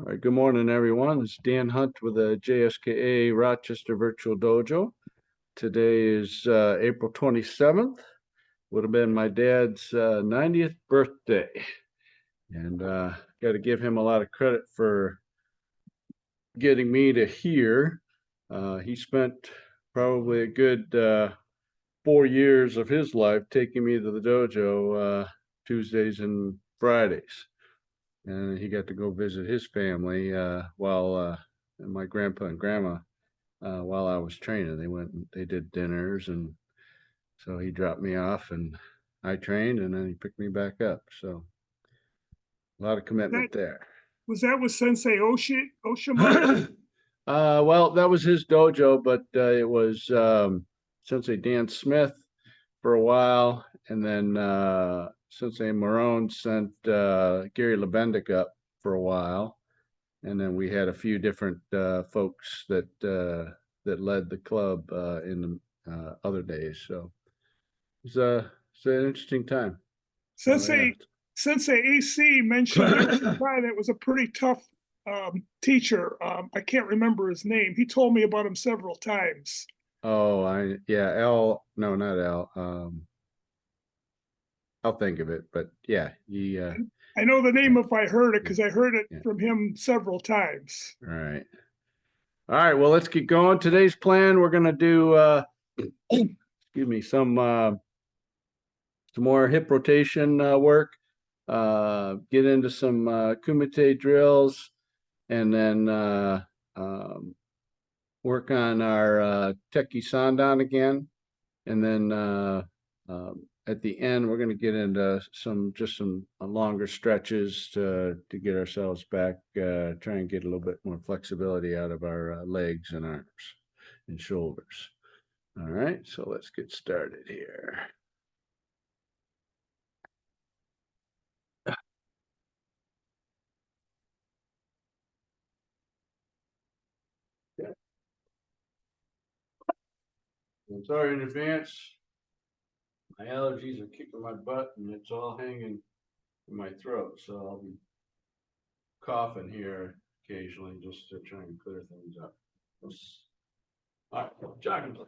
All right, good morning, everyone. It's Dan Hunt with the JSKA Rochester Virtual Dojo. Today is April 27th. Would have been my dad's 90th birthday. And got to give him a lot of credit for getting me to here. He spent probably a good 4 years of his life taking me to the dojo Tuesdays and Fridays. And he got to go visit his family while my grandpa and grandma while I was training. They went and they did dinners, and so he dropped me off, and I trained, and then he picked me back up. So a lot of commitment there. Was that with Sensei Oshima? Well, that was his dojo, but it was Sensei Dan Smith for a while, and then Sensei Marone sent Gary Lebendick up for a while, and then we had a few different folks that led the club in the other days. So it's an interesting time. Sensei AC mentioned there was a guy that was a pretty tough teacher. I can't remember his name. He told me about him several times. Oh, Al. No, not Al. I'll think of it, but yeah, he. I know the name if I heard it because I heard it from him several times. All right. All right. Well, let's get going. Today's plan: we're gonna do excuse me, some more hip rotation work. Get into some Kumite drills, and then work on our Tekki Sandan again, and then at the end we're going to get into some longer stretches to get ourselves back, try and get a little bit more flexibility out of our legs and arms and shoulders. All right, so let's get started here. I'm sorry in advance. My allergies are kicking my butt, and it's all hanging in my throat, so I'll be coughing here occasionally just to try and clear things up. All right, jogging please.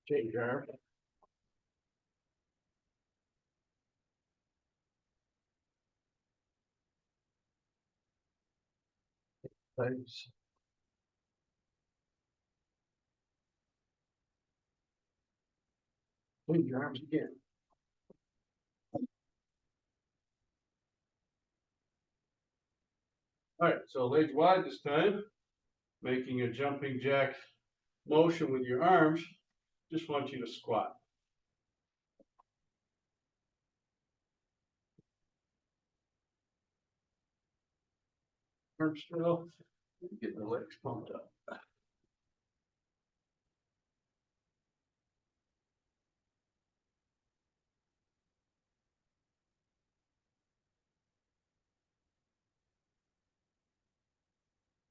Change arm. Thanks. Change your arms again. All right, so legs wide this time, making a jumping jack motion with your arms. Just want you to squat. Arms still, get the legs pumped up.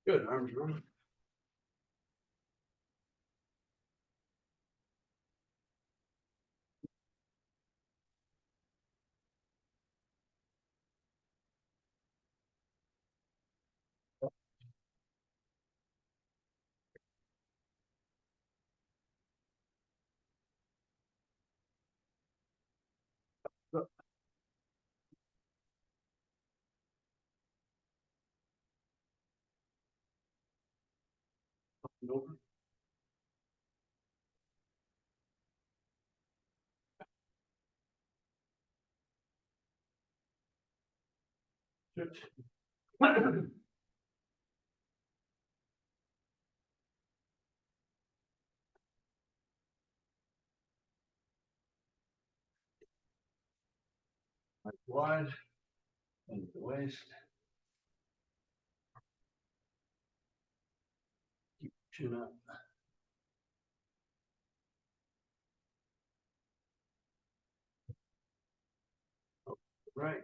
Good, arms running. Over. Good. Wide and the waist. Keep chin up. Right.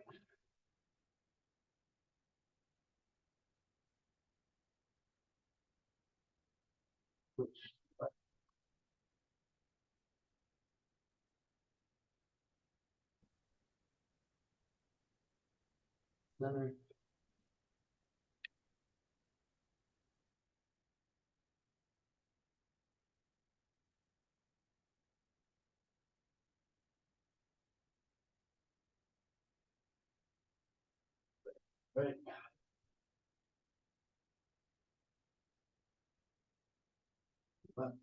Center. Right. Left.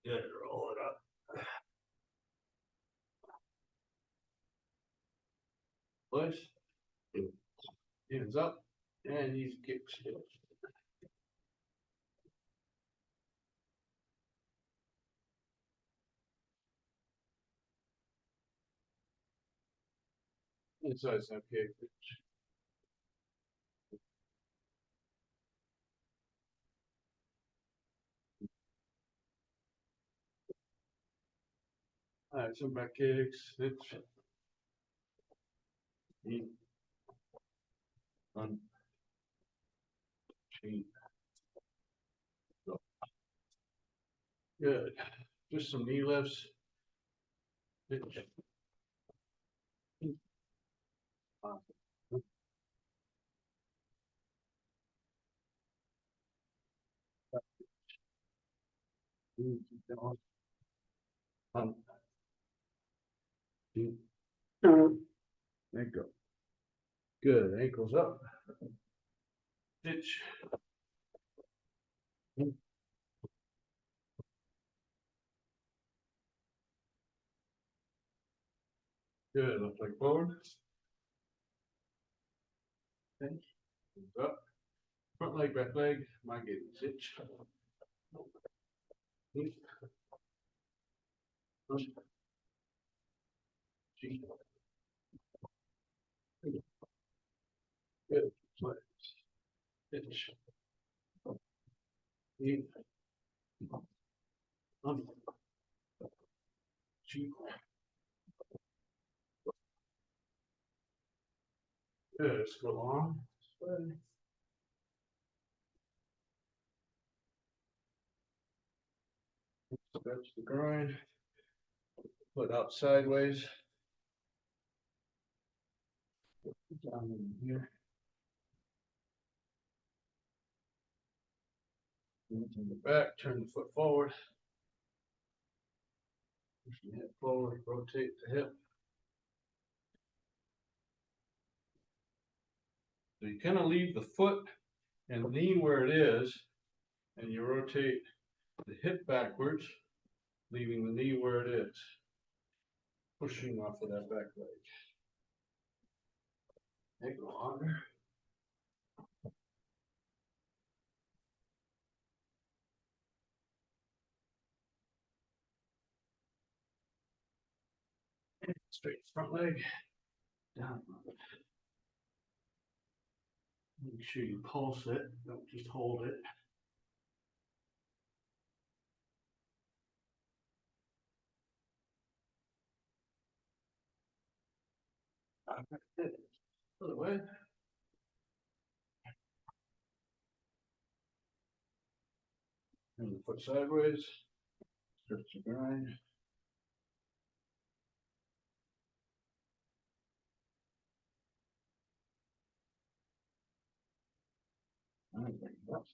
Good, roll it up. Push. Hands up. And these kicks. Inside snap kick. All right, some back kicks. Hitch. Knee. On. Chain. Go. Good. Just some knee lifts. Hitch. Keep going. On. Two. There you go. Good. Ankles up. Hitch. Good. Left leg forward. Pinch. Up. Front leg, back leg. My getting hitch. Knee. Push. Cheek. Good. Legs. Hitch. Knee. On. Cheek. Good. Let's go on. Stretch the groin. Foot out sideways. Down in here. Turn the back, turn the foot forward. Push the hip forward, rotate the hip. So you kind of leave the foot and knee where it is, and you rotate the hip backwards, leaving the knee where it is. Pushing off of that back leg. Make it longer. Straight front leg. Down. Make sure you pulse it, don't just hold it. Other way. Turn the foot sideways. Stretch the groin. All right, bring it up.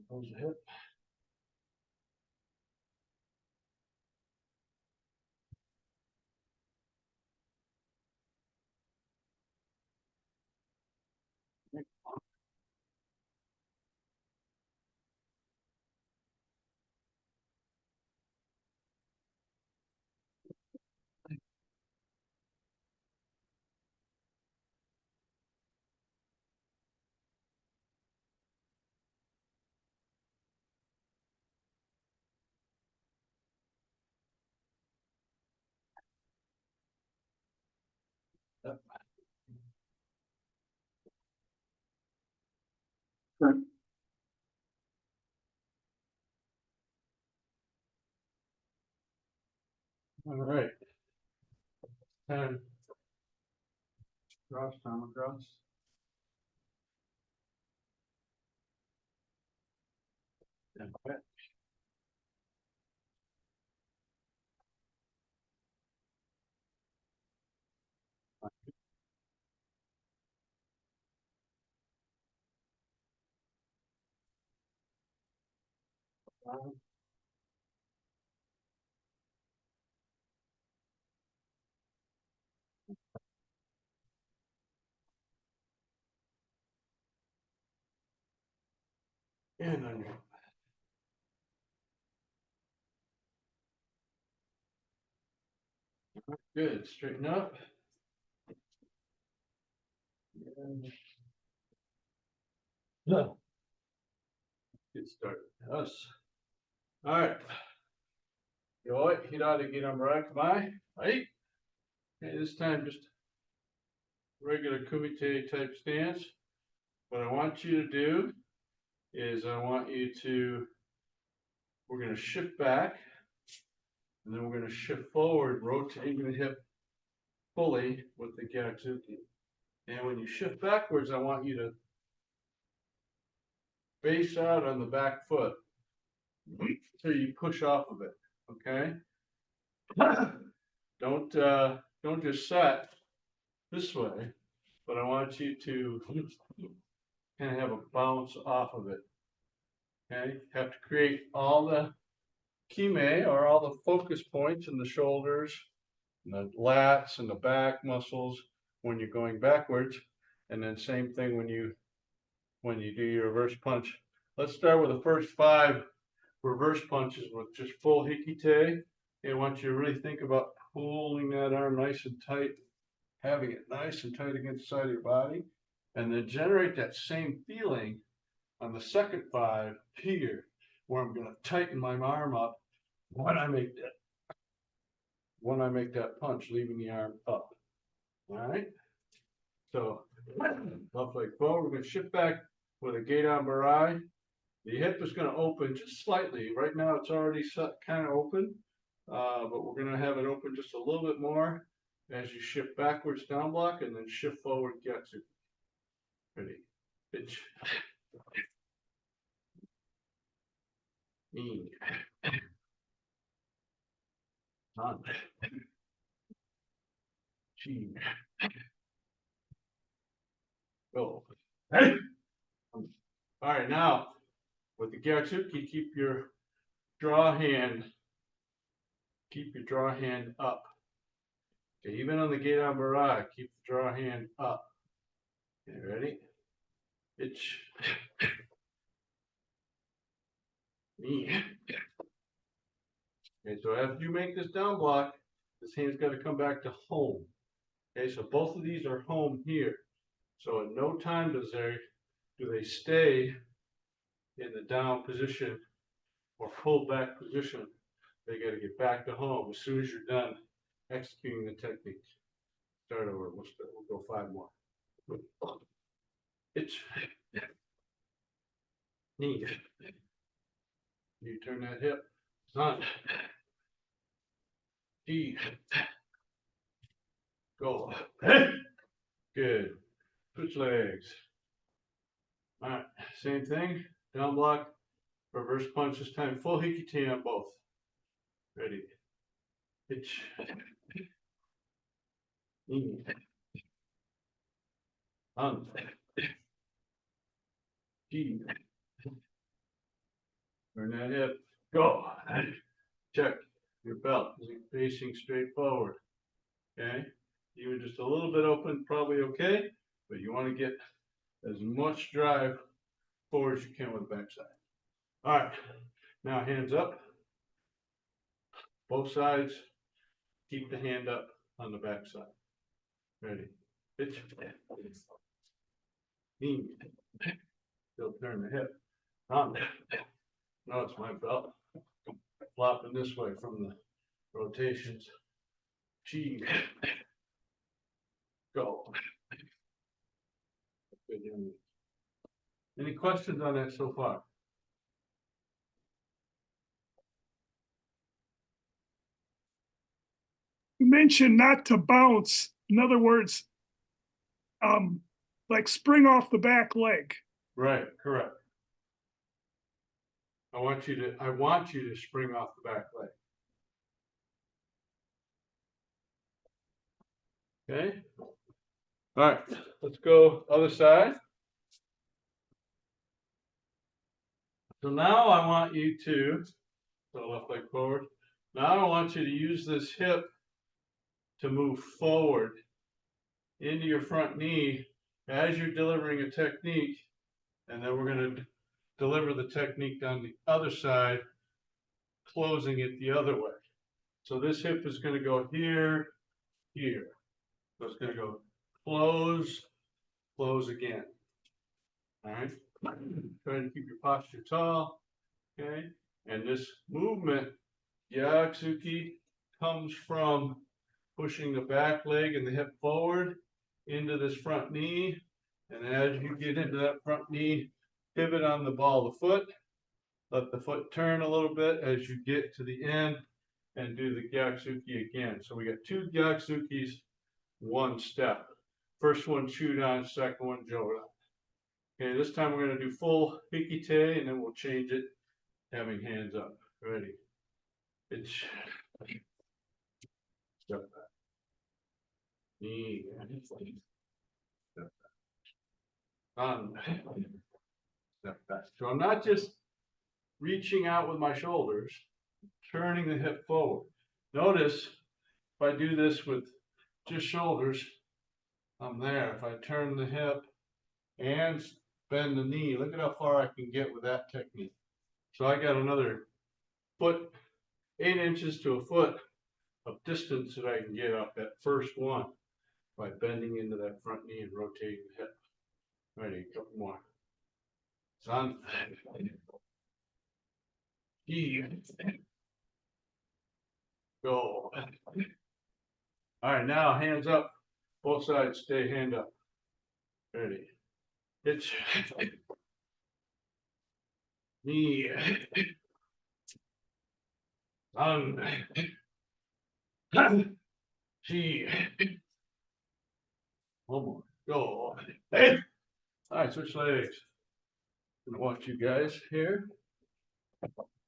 Close the hip. Up. All right. Time. Cross, time across. And back. And under. Good. Straighten up. And get started. Us. All right. Yo, hirada ginamura kamae. Right. Okay, this time just regular kumite type stance. What I want you to do is we're going to shift back, and then we're going to shift forward, rotating the hip fully with the gyatsuki. And when you shift backwards, I want you to face out on the back foot so you push off of it. Okay. Don't just set this way, but I want you to kind of have a bounce off of it. Okay. You have to create all the kime, or all the focus points in the shoulders, and the lats and the back muscles when you're going backwards. And then same thing when you do your reverse punch. Let's start with the first 5 reverse punches with just full hikite. I want you to really think about pulling that arm nice and tight, having it nice and tight against the side of your body, and then generate that same feeling on the second 5 here, where I'm going to tighten my arm up when I make that punch, leaving the arm up. All right. So left leg forward. We're going to shift back with a gedan barai. The hip is going to open just slightly. Right now it's already kind of open, but we're going to have it open just a little bit more as you shift backwards down block and then shift forward gyatsu. Ready? Pitch. Knee. On. Chi. Go. All right, now with the gyatsuki, keep your draw hand up. Okay, even on the gedan barai, keep the draw hand up. Okay, ready? Itch. Knee. Okay, so after you make this down block, this hand's got to come back to home. Okay, so both of these are home here. So at no time do they stay in the down position or pull back position. They got to get back to home as soon as you're done executing the technique. Start over. We'll go 5 more. Itch. Knee. You turn that hip. Sun. G. Go. Good. Switch legs. All right. Same thing. Down block. Reverse punch this time. Full hikite on both. Ready. Itch. Knee. On. G. Turn that hip. Go. Check your belt. Is it facing straight forward? Okay. Even just a little bit open, probably okay. But you want to get as much drive forward as you can with the backside. All right. Now hands up. Both sides. Keep the hand up on the backside. Ready. Pitch. Knee. Still turn the hip. On. No, it's my belt. Flopping this way from the rotations. Chi. Go. Good. Any questions on that so far? mentioned not to bounce. In other words, like spring off the back leg. Right, correct. I want you to spring off the back leg. Okay. All right, let's go other side. So now I want you to, so left leg forward. Now I want you to use this hip to move forward into your front knee as you're delivering a technique, and then we're going to deliver the technique on the other side, closing it the other way. So this hip is going to go here, here. So it's going to go close, close again. All right. Try to keep your posture tall. Okay. And this movement, Yakusuki, comes from pushing the back leg and the hip forward into this front knee. And as you get into that front knee, pivot on the ball of the foot. Let the foot turn a little bit as you get to the end and do the Yakusuki again. So we got 2 Yakusukis, 1 step. First one chewed on, second one joda. Okay, this time we're going to do full hikite, and then we'll change it, having hands up. Ready? It's step back. Knee. Step back. On. Step back. So I'm not just reaching out with my shoulders, turning the hip forward. Notice if I do this with just shoulders, I'm there. If I turn the hip and bend the knee, look at how far I can get with that technique. So I got another foot, 8 inches to a foot of distance that I can get off that first one by bending into that front knee and rotating the hip. Ready, a couple more. San. Go. All right, now hands up. Both sides, stay hand up. Ready. Hitch. Knee. San. Chi. One more. Go. Hey. All right, switch legs. Gonna watch you guys here.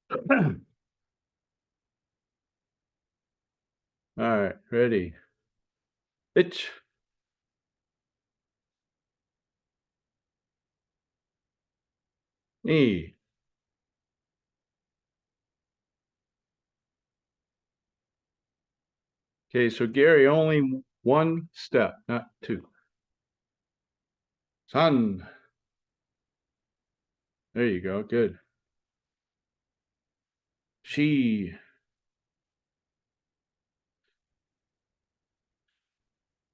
All right, ready. Hitch. Knee. Okay, so Gary, only 1 step, not 2. San. There you go, good. She.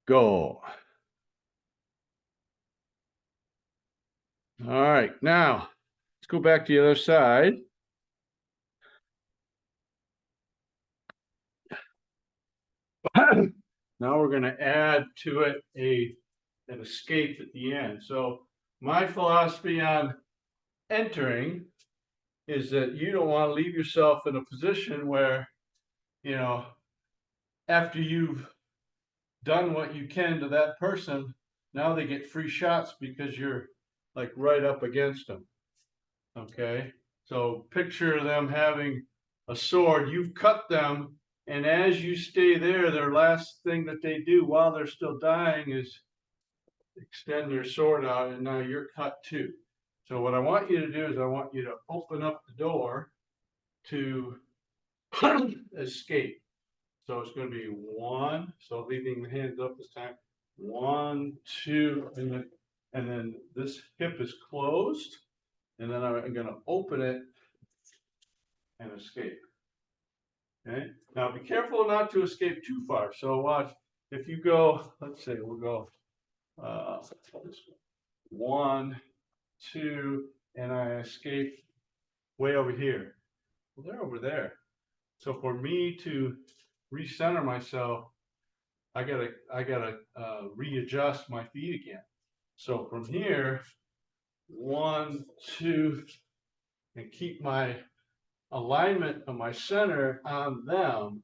Go. All right, now let's go back to the other side. Now we're going to add to it an escape at the end. So my philosophy on entering is that you don't want to leave yourself in a position where, you know, after you've done what you can to that person, now they get free shots because you're like right up against them. Okay, so picture them having a sword, you've cut them, and as you stay there, their last thing that they do while they're still dying is extend their sword out, and now you're cut too. So what I want you to do is I want you to open up the door to escape. So it's going to be 1, so leaving the hands up this time. 1, 2, and then this hip is closed, and then I'm going to open it and escape. Okay. Now be careful not to escape too far. So watch. If you go, let's say we'll go 1, 2, and I escape way over here. Well, they're over there. So for me to recenter myself, I gotta readjust my feet again. So from here, 1, 2, and keep my alignment of my center on them.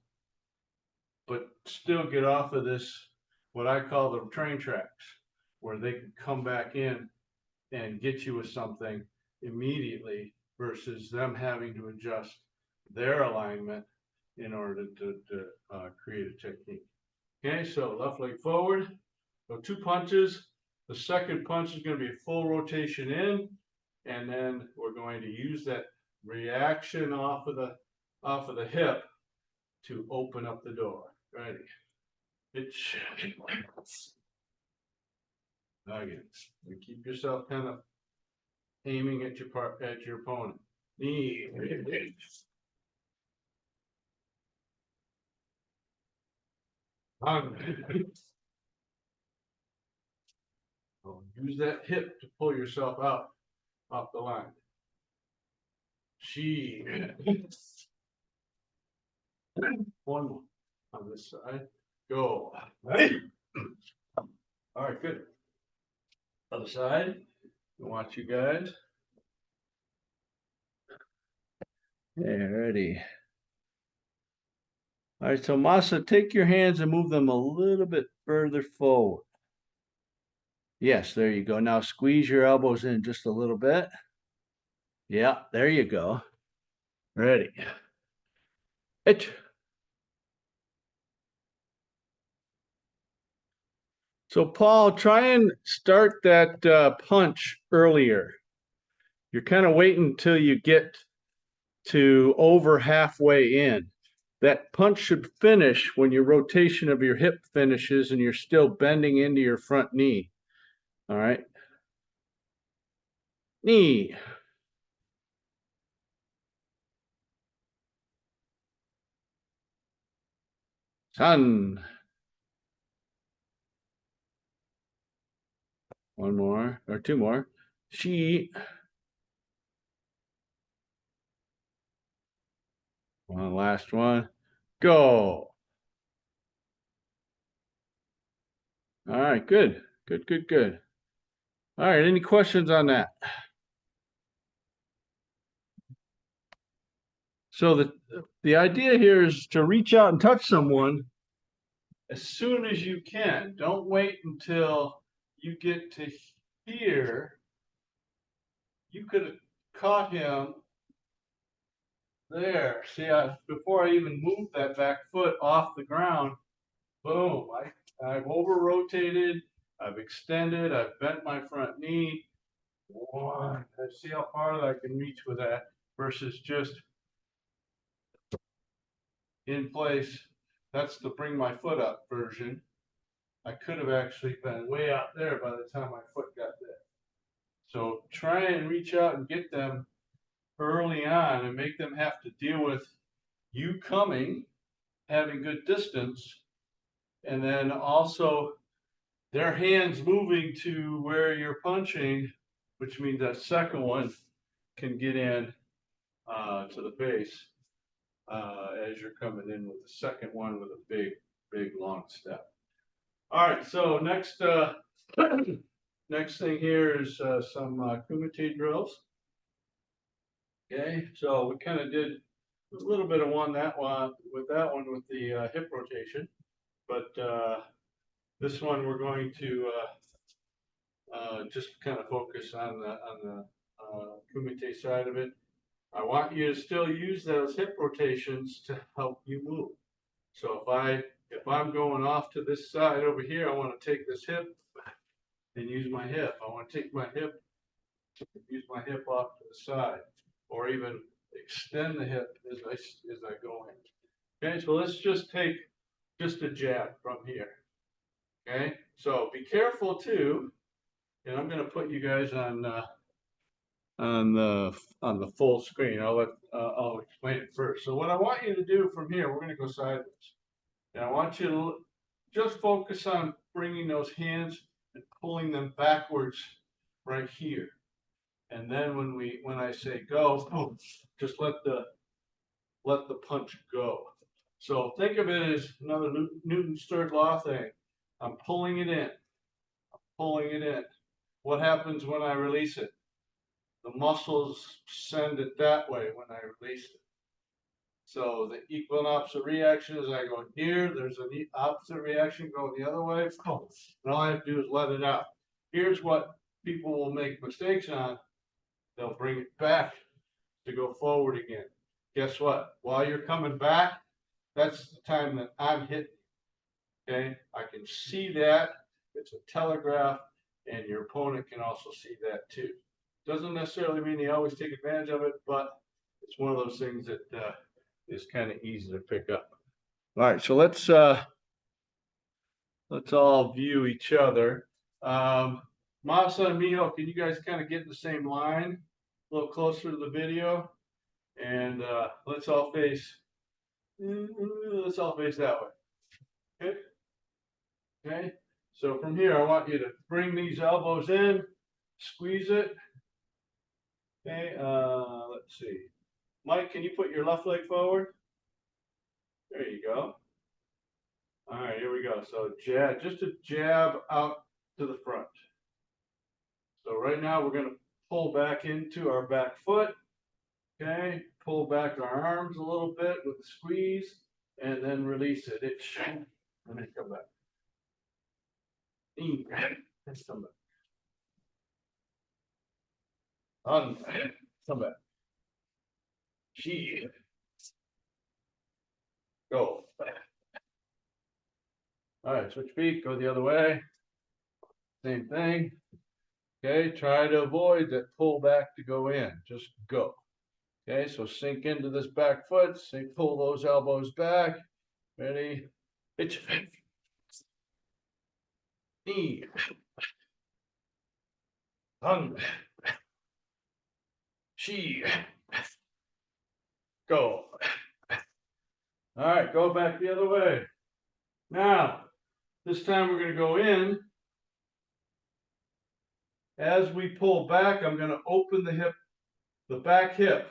but still get off of this, what I call the train tracks, where they can come back in and get you with something immediately versus them having to adjust their alignment in order to create a technique. Okay, so left leg forward, so 2 punches. The second punch is going to be a full rotation in, and then we're going to use that reaction off of the hip to open up the door. Ready? Pitch. Again, and keep yourself kind of aiming at your opponent. Knee. Use that hip to pull yourself out off the line. She. One more on this side. Go. All right, good. Other side. Watch you guys. Okay, ready. All right, so Masa, take your hands and move them a little bit further forward. Yes, there you go. Now squeeze your elbows in just a little bit. Yeah, there you go. Ready. It. So Paul, try and start that punch earlier. You're kind of waiting until you get to over halfway in. That punch should finish when your rotation of your hip finishes and you're still bending into your front knee. All right. Knee. Sun. One more or two more. She. One last one. Go. All right, good. Good, good, good. All right, any questions on that? So the idea here is to reach out and touch someone as soon as you can. Don't wait until you get to here. You could have caught him there. See, before I even moved that back foot off the ground, boom, I've over rotated, I've extended, I've bent my front knee. One, see how far I can reach with that versus just in place. That's the bring my foot up version. I could have actually been way out there by the time my foot got there. So try and reach out and get them early on and make them have to deal with you coming, having good distance, and then also their hands moving to where you're punching, which means that second one can get in to the base as you're coming in with the second one with a big, big long step. All right, so next next thing here is some Kumite drills. Okay, so we kind of did a little bit of that one with the hip rotation, but this one we're going to just kind of focus on the Kumite side of it. I want you to still use those hip rotations to help you move. So if I'm going off to this side over here, I want to take this hip and use my hip. I want to take my hip, use my hip off to the side, or even extend the hip as I go in. Okay, so let's just take just a jab from here. Okay, so be careful too, and I'm going to put you guys on the full screen. I'll explain it first. So what I want you to do from here, we're going to go sideways, and I want you to just focus on bringing those hands and pulling them backwards right here. And then when I say go, just let the punch go. So think of it as another Newton's third law thing. I'm pulling it in. I'm pulling it in. What happens when I release it? The muscles send it that way when I release it. So the equal and opposite reaction is I go here, there's an opposite reaction going the other way. And all I have to do is let it out. Here's what people will make mistakes on. They'll bring it back to go forward again. Guess what? While you're coming back, that's the time that I'm hitting. Okay, I can see that. It's a telegraph, and your opponent can also see that too. Doesn't necessarily mean they always take advantage of it, but it's one of those things that is kind of easy to pick up. All right, so let's all view each other. Masa and Miho, can you guys kind of get in the same line, a little closer to the video, and let's all face that way. Okay. Okay. So from here, I want you to bring these elbows in, squeeze it. Okay. Let's see. Mike, can you put your left leg forward? There you go. All right, here we go. So jab, just a jab out to the front. So right now we're going to pull back into our back foot. Okay, pull back our arms a little bit with the squeeze, and then release it. And then come back. Let's come back. On, come back. She. Go. All right, switch feet, go the other way. Same thing. Okay, try to avoid that pull back to go in. Just go. Okay, so sink into this back foot, pull those elbows back. Ready? It's knee. On. She. Go. All right, go back the other way. Now, this time we're going to go in. As we pull back, I'm going to open the hip, the back hip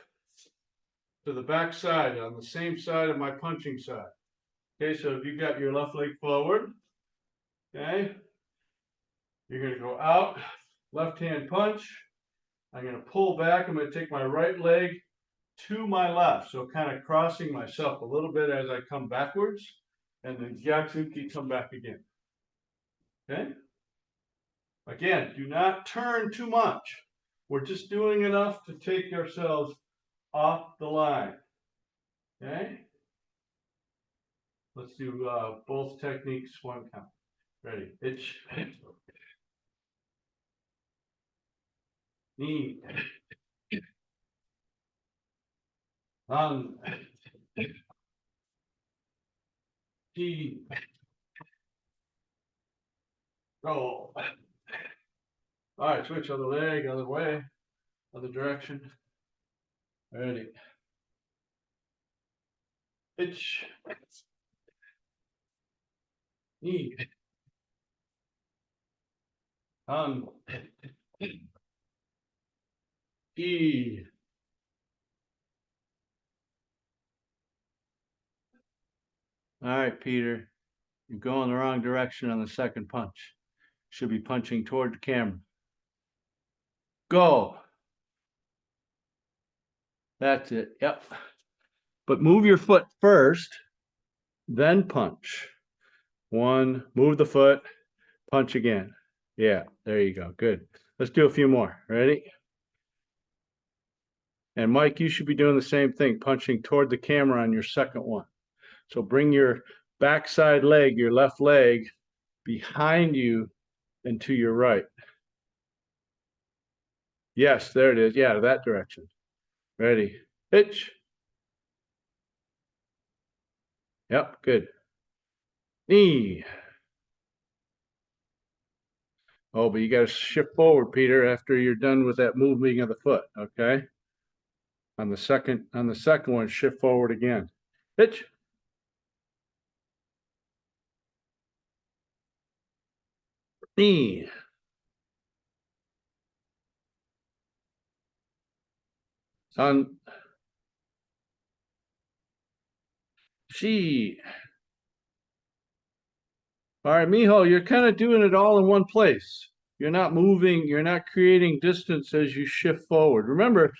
to the back side on the same side of my punching side. Okay, so if you've got your left leg forward, okay, you're going to go out, left hand punch. I'm going to pull back. I'm going to take my right leg to my left, so kind of crossing myself a little bit as I come backwards, and then Gyatsuki come back again. Okay? Again, do not turn too much. We're just doing enough to take ourselves off the line. Okay? Let's do both techniques, one count. Ready? Itch. Knee. On. T. Roll. All right, switch other leg, other way, other direction. Ready. Itch. Knee. On. E. All right, Peter, you're going the wrong direction on the second punch. Should be punching toward the camera. Go. That's it. Yep. But move your foot first, then punch. One, move the foot, punch again. Yeah, there you go. Good. Let's do a few more. Ready? And Mike, you should be doing the same thing, punching toward the camera on your second one. So bring your backside leg, your left leg, behind you and to your right. Yes, there it is. Yeah, that direction. Ready? Hitch. Yep, good. Knee. Oh, but you got to shift forward, Peter, after you're done with that moving of the foot, okay? On the second one, shift forward again. Hitch. Knee. On. She. All right, Mijo, you're kind of doing it all in one place. You're not moving, you're not creating distance as you shift forward. Remember,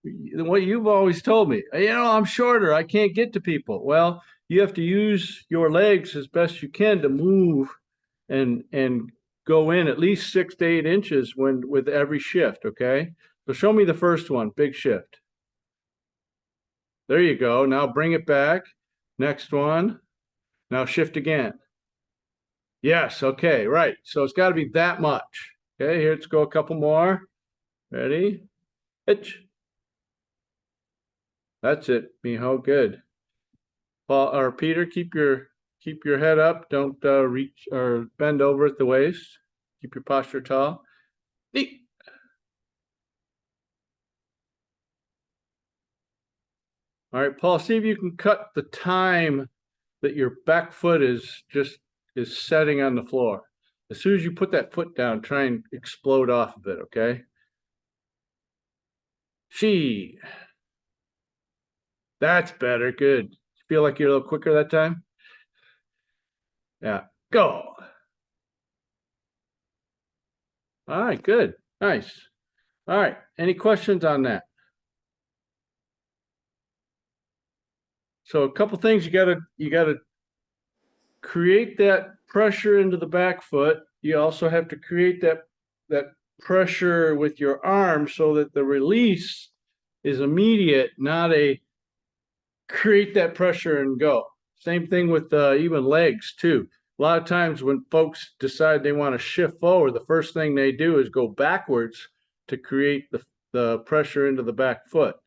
what you've always told me. I'm shorter. I can't get to people. Well, you have to use your legs as best you can to move and go in at least 6 to 8 inches with every shift. Okay. So show me the first one, big shift. There you go. Now bring it back. Next one. Now shift again. Yes. Okay. Right. So it's got to be that much. Okay. Here, let's go a couple more. Ready? Hitch. That's it, Mijo. Good. Paul or Peter, keep your head up. Don't reach or bend over at the waist. Keep your posture tall. Neat. All right, Paul, see if you can cut the time that your back foot is setting on the floor. As soon as you put that foot down, try and explode off of it, okay? She. That's better. Good. Feel like you're a little quicker that time? Yeah. Go. All right, good. Nice. All right. Any questions on that? So a couple things you gotta create that pressure into the back foot. You also have to create that pressure with your arm so that the release is immediate, not a create that pressure and go. Same thing with even legs too. A lot of times when folks decide they want to shift forward, the first thing they do is go backwards to create the pressure into the back foot.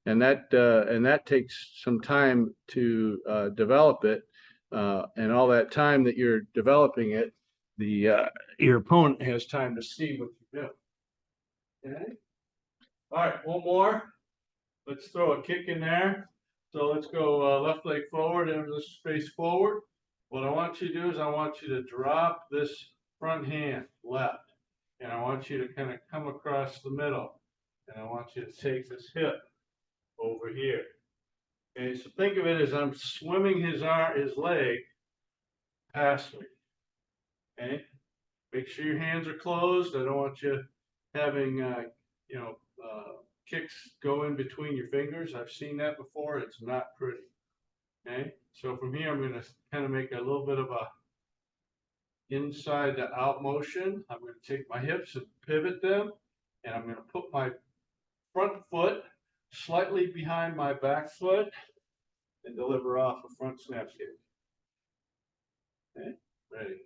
And that takes some time to develop it. And all that time that you're developing it, your opponent has time to see what you do. Okay. All right, one more. Let's throw a kick in there. So let's go left leg forward and let's face forward. What I want you to do is I want you to drop this front hand left. And I want you to kind of come across the middle. And I want you to take this hip over here. Okay, so think of it as I'm swimming his leg past me. Okay, make sure your hands are closed. I don't want you having kicks go in between your fingers. I've seen that before. It's not pretty. Okay, so from here I'm going to kind of make a little bit of a inside to out motion. I'm going to take my hips and pivot them, and I'm going to put my front foot slightly behind my back foot and deliver off a front snap kick. Okay, ready.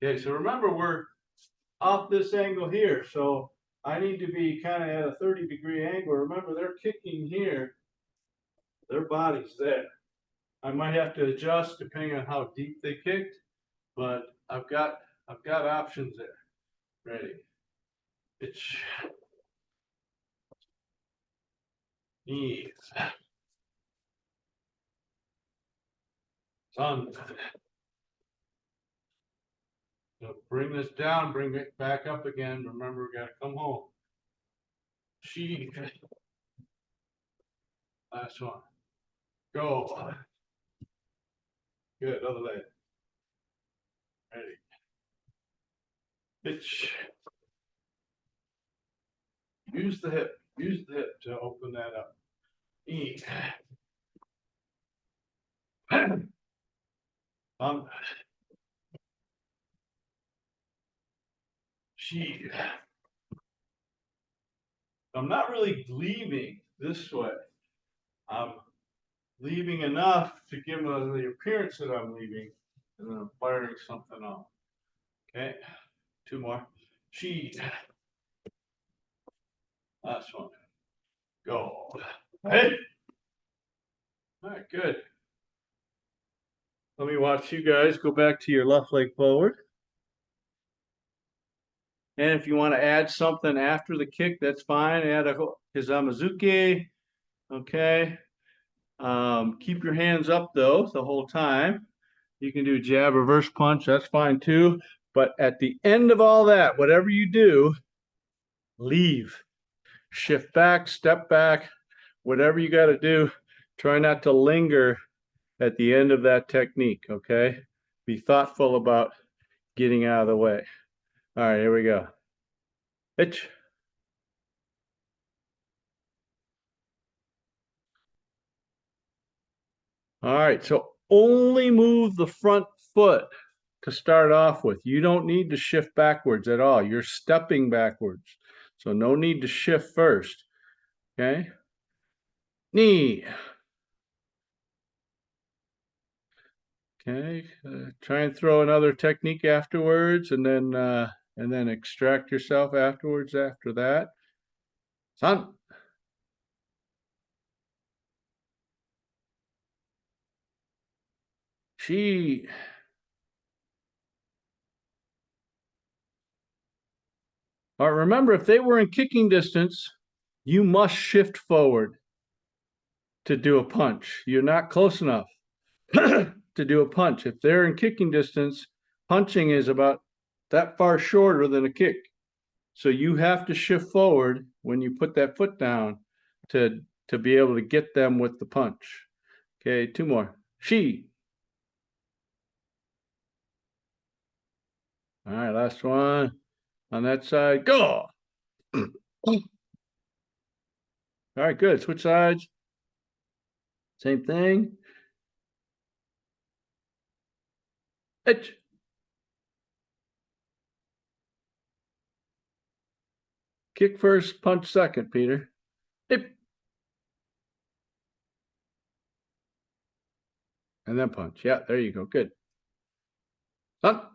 Okay, so remember we're off this angle here, so I need to be kind of at a 30-degree angle. Remember, they're kicking here, their body's there. I might have to adjust depending on how deep they kicked, but I've got options there. Ready. Pitch. Knees. Sun. So bring this down, bring it back up again. Remember, we got to come home. She. Last one. Go. Good. Other leg. Ready. Pitch. Use the hip. Use the hip to open that up. Eat. She. I'm not really leaving this way. I'm leaving enough to give the appearance that I'm leaving, and then I'm firing something off. Okay, two more. She. Last one. Go. Hey. All right, good. Let me watch you guys go back to your left leg forward. And if you want to add something after the kick, that's fine. Add a Hizamazuki. Okay. Keep your hands up though the whole time. You can do jab, reverse punch. That's fine too. But at the end of all that, whatever you do, leave. Shift back, step back, whatever you got to do. Try not to linger at the end of that technique, okay? Be thoughtful about getting out of the way. All right, here we go. Pitch. All right, so only move the front foot to start off with. You don't need to shift backwards at all. You're stepping backwards. So no need to shift first. Okay. Knee. Okay. Try and throw another technique afterwards and then extract yourself afterwards after that. San. Shi. All right, remember, if they were in kicking distance, you must shift forward to do a punch. You're not close enough to do a punch. If they're in kicking distance, punching is about that far shorter than a kick. So you have to shift forward when you put that foot down to be able to get them with the punch. Okay, two more. Shi. All right, last one on that side. Go. All right, good. Switch sides. Same thing. Itch. Kick first, punch second, Peter. Hip. And then punch. Yeah, there you go. Good. Up.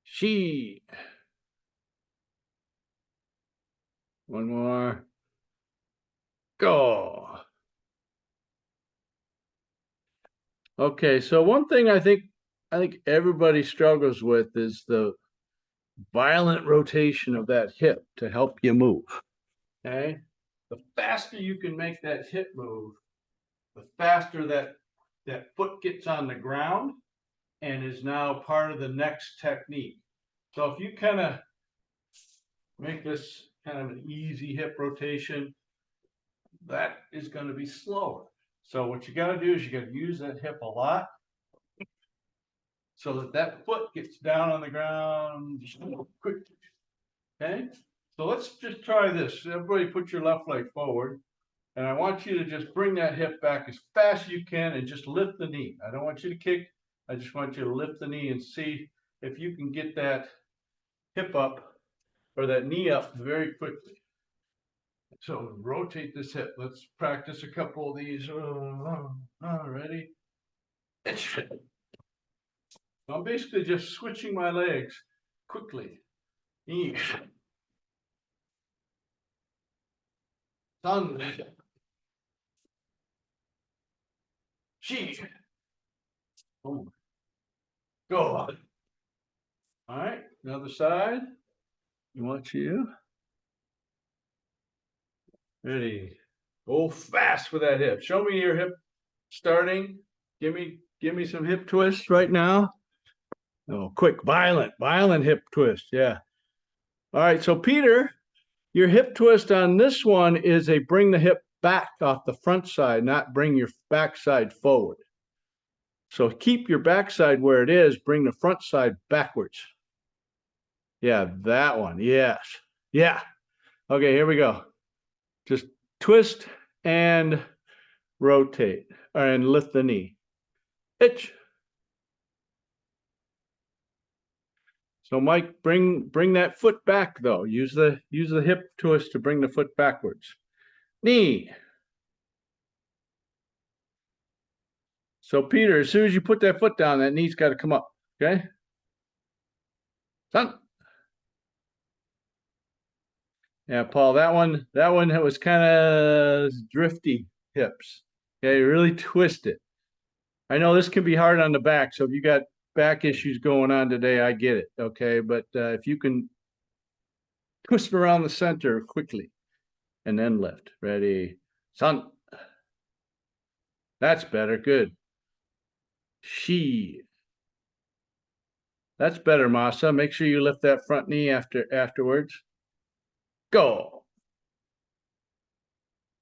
She. One more. Go. Okay, so one thing I think everybody struggles with is the violent rotation of that hip to help you move. Okay? The faster you can make that hip move, the faster that foot gets on the ground and is now part of the next technique. So if you kind of make this kind of an easy hip rotation, that is going to be slower. So what you got to do is you got to use that hip a lot so that foot gets down on the ground just quickly. Okay, so let's just try this. Everybody put your left leg forward, and I want you to just bring that hip back as fast as you can and just lift the knee. I don't want you to kick. I just want you to lift the knee and see if you can get that hip up or that knee up very quickly. So rotate this hip. Let's practice a couple of these. Ready? I'm basically just switching my legs quickly. Knee. Sun. She. Oh. Go. All right, another side. I want you. Ready. Go fast with that hip. Show me your hip starting. Give me some hip twists right now. Oh, quick, violent hip twist. Yeah. All right, so Peter, your hip twist on this one is a bring the hip back off the front side, not bring your back side forward. So keep your backside where it is, bring the front side backwards. Yeah, that one. Yes. Yeah. Okay, here we go. Just twist and rotate and lift the knee. Itch. So Mike, bring that foot back though. Use the hip twist to bring the foot backwards. Knee. So Peter, as soon as you put that foot down, that knee's got to come up. Okay. Son. Yeah, Paul, that one was kind of drifty hips. Okay, really twist it. I know this can be hard on the back, so if you got back issues going on today, I get it. Okay, but if you can twist around the center quickly and then lift. Ready, Sun. That's better. Good. She. That's better, Masa. Make sure you lift that front knee afterwards. Go.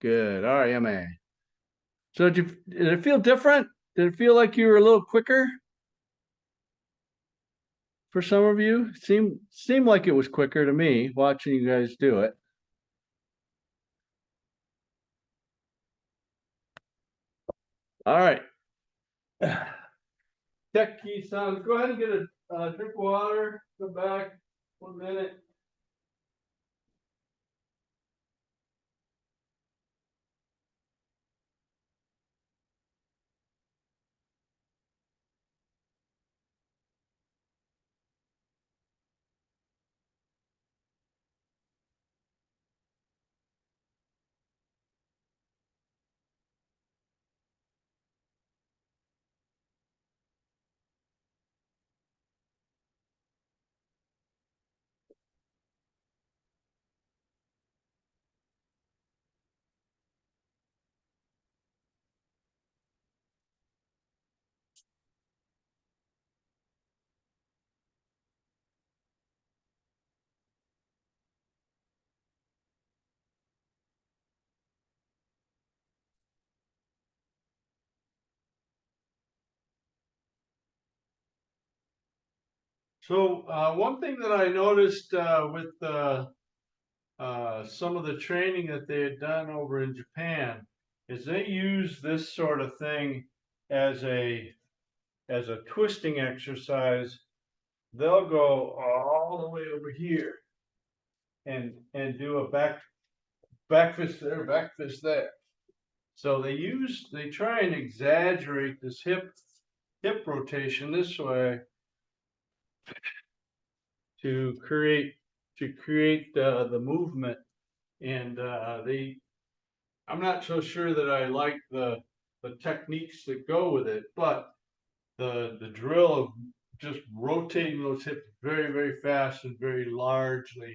Good. All right, MA. So did it feel different? Did it feel like you were a little quicker for some of you? Seemed like it was quicker to me watching you guys do it. All right. Tekki Sandan, go ahead and get a drink of water. Come back 1 minute. So one thing that I noticed with some of the training that they had done over in Japan is they use this sort of thing as a twisting exercise. They'll go all the way over here and do a back fist there, back fist there. So they try and exaggerate this hip rotation this way to create the movement. And I'm not so sure that I like the techniques that go with it, but the drill of just rotating those hips very, very fast and very largely,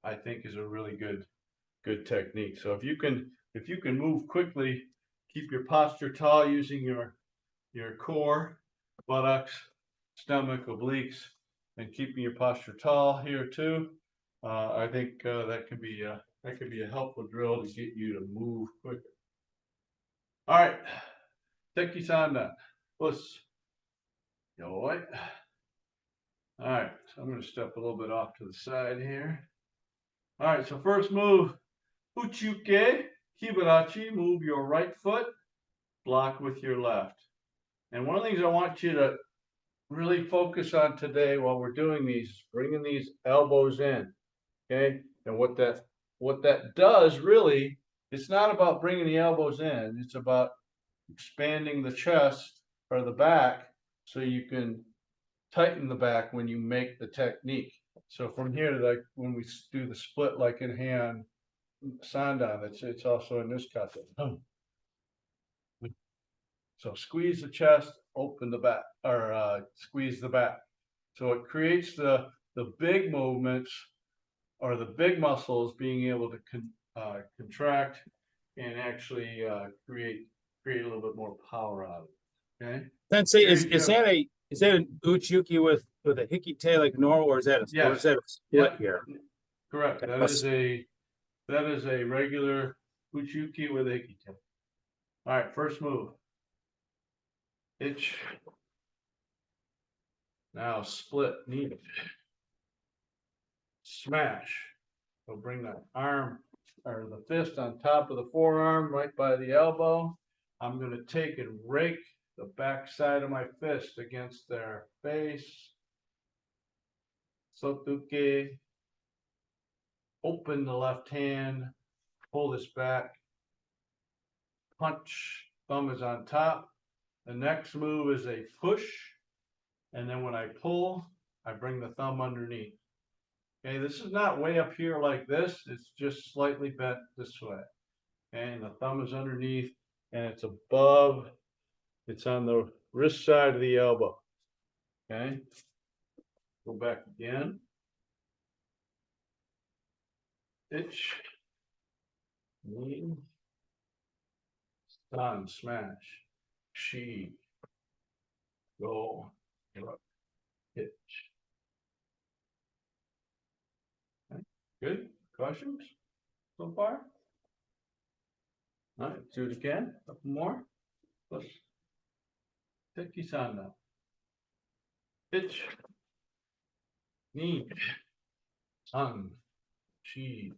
I think is a really good technique. So if you can move quickly, keep your posture tall using your core, buttocks, stomach, obliques, and keeping your posture tall here too. I think that could be a helpful drill to get you to move quicker. All right, Tekki Sandan. Let's go. All right, so I'm going to step a little bit off to the side here. All right, so first move, Uchuke Kibarachi. Move your right foot, block with your left. And one of the things I want you to really focus on today while we're doing these, bringing these elbows in, okay? And what that does really, it's not about bringing the elbows in. It's about expanding the chest or the back so you can tighten the back when you make the technique. So from here to like when we do the split like in hand Sandan, it's also in this kata. So squeeze the chest, open the back, or squeeze the back. So it creates the big movements or the big muscles being able to contract and actually create a little bit more power out of it. Okay. Sensei, is that an uchuki with a hikite like normal, or is that a Yes. split here? Correct. That is a regular uchuki with a hikite. All right, first move. Itch. Now split knee. Smash. So bring the arm or the fist on top of the forearm, right by the elbow. I'm going to take and rake the back side of my fist against their face. Sotuke. Open the left hand. Pull this back. Punch. Thumb is on top. The next move is a push. And then when I pull, I bring the thumb underneath. Okay, this is not way up here like this. It's just slightly bent this way. Okay, and the thumb is underneath and it's above. It's on the wrist side of the elbow. Okay, go back again. Itch. Knee. Stun, smash. She. Go. Hitch. Okay. Good. Questions so far? All right, let's do it again. A couple more. Let's Tekki Sandan. Hitch. Knee. Sun. Chi.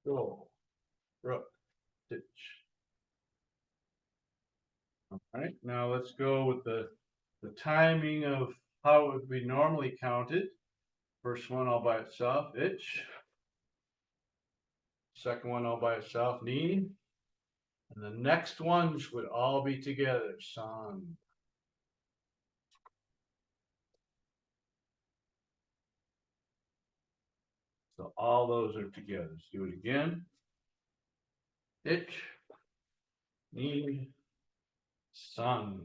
Go. Rook. Hitch. All right, now let's go with the timing of how it would be normally counted. First one all by itself, itch. Second one all by itself, knee. And the next ones would all be together, san. So all those are together. Let's do it again. Itch, knee, san.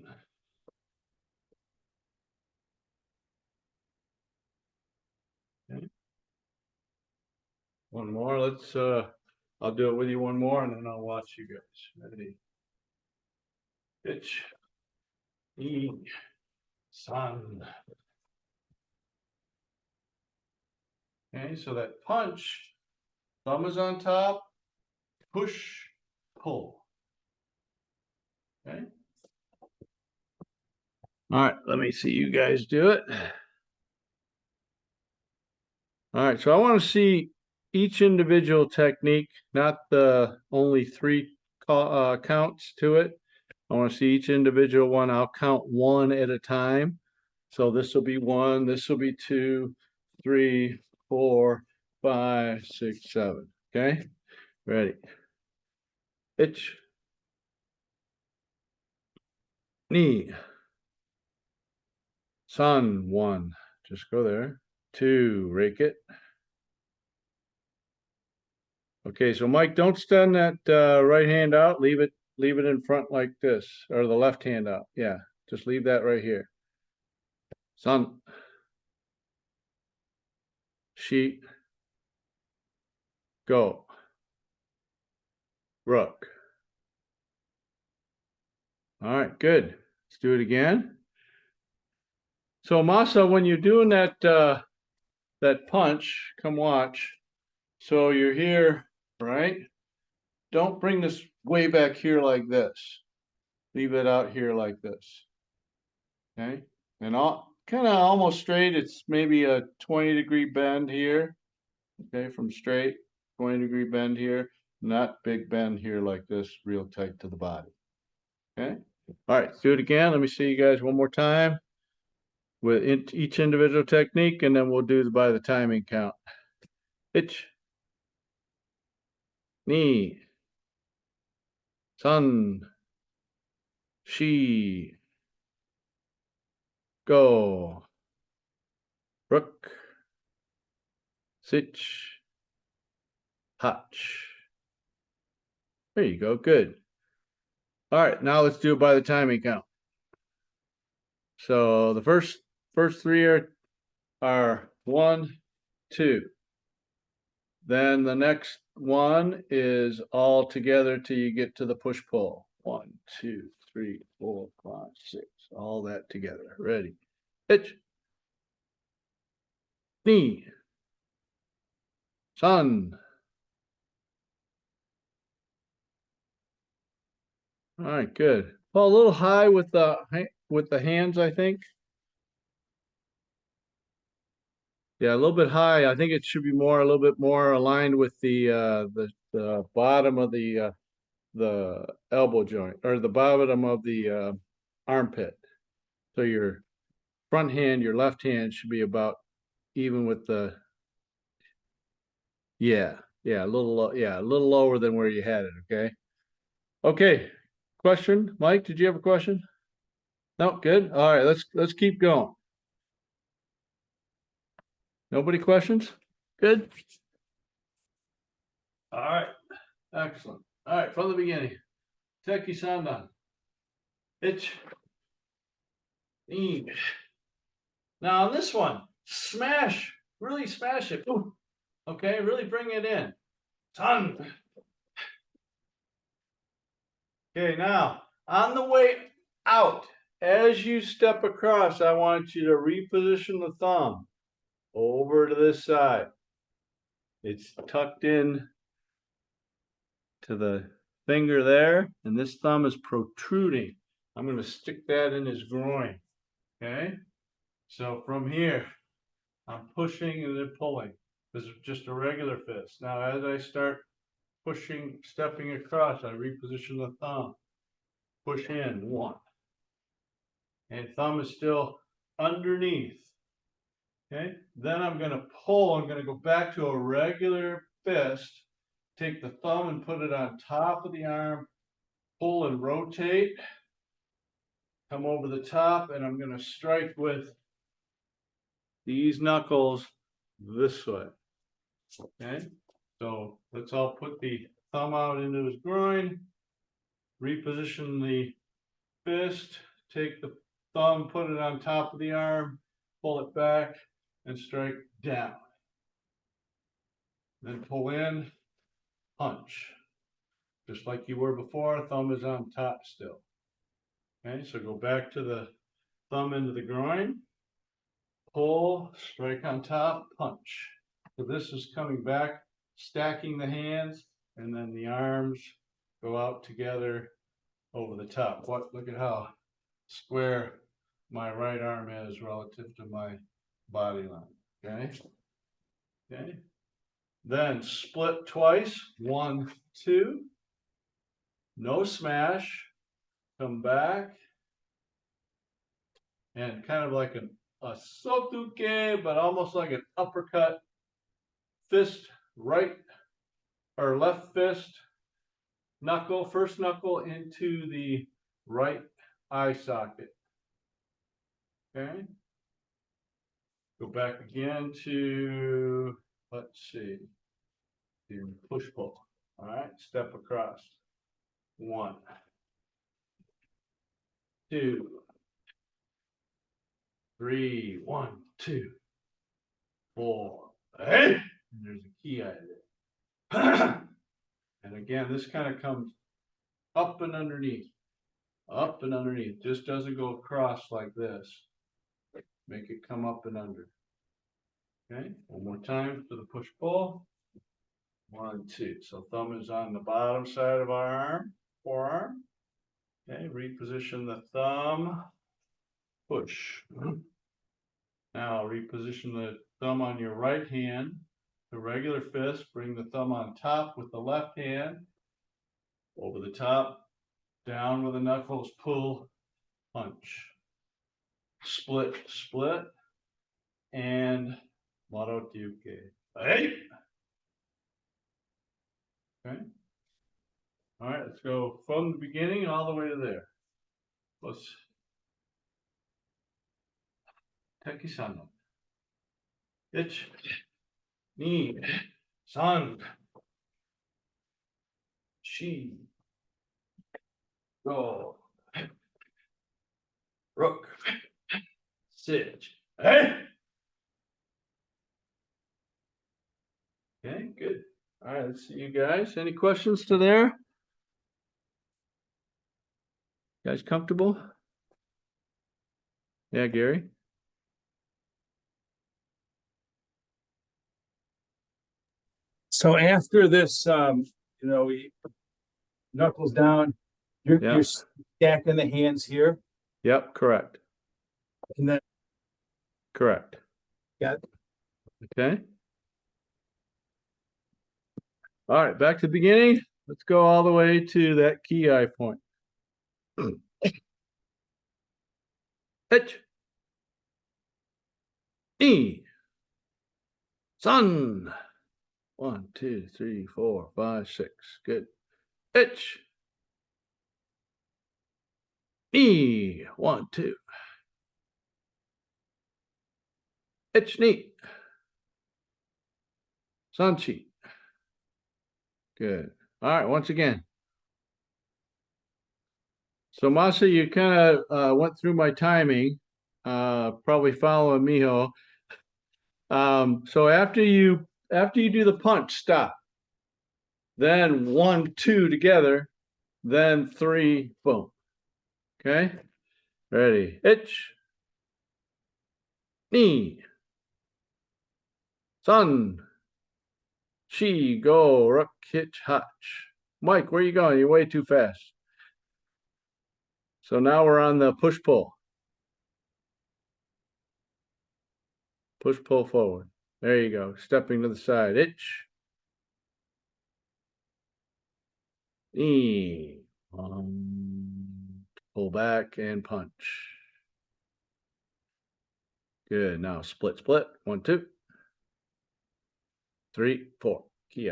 Okay. One more. Let's I'll do it with you one more and then I'll watch you guys. Ready? Itch, knee, san. Okay, so that punch, thumb is on top, push, pull. Okay. All right, let me see you guys do it. All right, so I want to see each individual technique, not the only three counts to it. I want to see each individual one. I'll count one at a time. So this will be one, this will be 2, 3, 4, 5, 6, 7. Okay, ready. Itch, knee, sun, 1. Just go there. 2, rake it. Okay, so Mike, don't extend that right hand out. Leave it in front like this, or the left hand out. Yeah, just leave that right here. Sun, sheet, go, rook. All right, good. Let's do it again. So Masa, when you're doing that that punch, come watch. So you're here, right? Don't bring this way back here like this. Leave it out here like this. Okay, and all kind of almost straight. It's maybe a 20-degree bend here. Okay, from straight, 20-degree bend here, not big bend here like this, real tight to the body. Okay, all right, do it again. Let me see you guys one more time with each individual technique, and then we'll do by the timing count. Itch, knee, sun, she, go, rook, sitch, hutch. There you go, good. All right, now let's do it by the timing count. So the first three are 1, 2. Then the next one is all together till you get to the push pull. 1, 2, 3, 4, 5, 6. All that together. Ready. Pitch. Knee. Sun. All right, good. Well, a little high with the hands, I think. Yeah, a little bit high. I think it should be a little bit more aligned with the bottom of the elbow joint, or the bottom of the armpit. So your front hand, your left hand should be about even with the, yeah, a little lower than where you had it. Okay. Okay. Question, Mike, did you have a question? No, good. All right, let's keep going. Nobody questions? Good. All right, excellent. All right, from the beginning. Tekki Sandan. Itch. Knee. Now on this one, smash, really smash it. Ooh. Okay, really bring it in. Sun. Okay, now on the way out, as you step across, I want you to reposition the thumb over to this side. It's tucked in to the finger there, and this thumb is protruding. I'm going to stick that in his groin. Okay, so from here, I'm pushing and then pulling. This is just a regular fist. Now, as I start pushing, stepping across, I reposition the thumb. push in, 1. And thumb is still underneath. Okay, then I'm going to pull. I'm going to go back to a regular fist. Take the thumb and put it on top of the arm. Pull and rotate. Come over the top, and I'm going to strike with these knuckles this way. Okay, so let's all put the thumb out into his groin. Reposition the fist. Take the thumb, put it on top of the arm, pull it back, and strike down. Then pull in, punch. Just like you were before, thumb is on top still. Okay, so go back to the thumb into the groin, pull, strike on top, punch. So this is coming back, stacking the hands, and then the arms go out together over the top. Look at how square my right arm is relative to my body line. Okay. Okay. Then split twice. 1, 2. No smash. Come back. And kind of like a sokuke, but almost like an uppercut. Fist right or left fist. Knuckle, first knuckle into the right eye socket. Okay. Go back again to, let's see, do push pull. All right, step across. 1, 2, 3, 1, 2, 4. Hey, and there's a key out there. And again, this kind of comes up and underneath, up and underneath. Just doesn't go across like this. Make it come up and under. Okay, one more time for the push pull. 1, 2. So thumb is on the bottom side of our arm, forearm. Okay, reposition the thumb. Push. Now reposition the thumb on your right hand. The regular fist. Bring the thumb on top with the left hand. Over the top. Down with the knuckles. Pull. Punch. Split. Split. And Marotyuke. Hey! Okay. All right, let's go from the beginning all the way to there. Let's Tekki Sandan. Ich, ni, san, she, go, rook, sit. Hey! Okay, good. All right, let's see you guys. Any questions to there? You guys comfortable? Yeah, Gary? So after this, we knuckles down, Yeah. you're stacking the hands here, Yep, correct. and then Correct. got Okay. All right, back to the beginning. Let's go all the way to that key eye point. Hitch. E. Sun. 1, 2, 3, 4, 5, 6. Good. Hitch. E. 1, 2. Hitch knee. Sunchi. Good. All right, once again. So Masa, you kind of went through my timing, probably following Miho. So after you do the punch, stop. Then 1, 2 together, then 3, boom. Okay, ready. Itch, knee, sun, she, go, rook, hitch, hutch. Mike, where are you going? You're way too fast. So now we're on the push pull. Push pull forward. There you go. Stepping to the side. Itch. E. 1, pull back and punch. Good. Now split, split. 1, 2, 3, 4. Ki.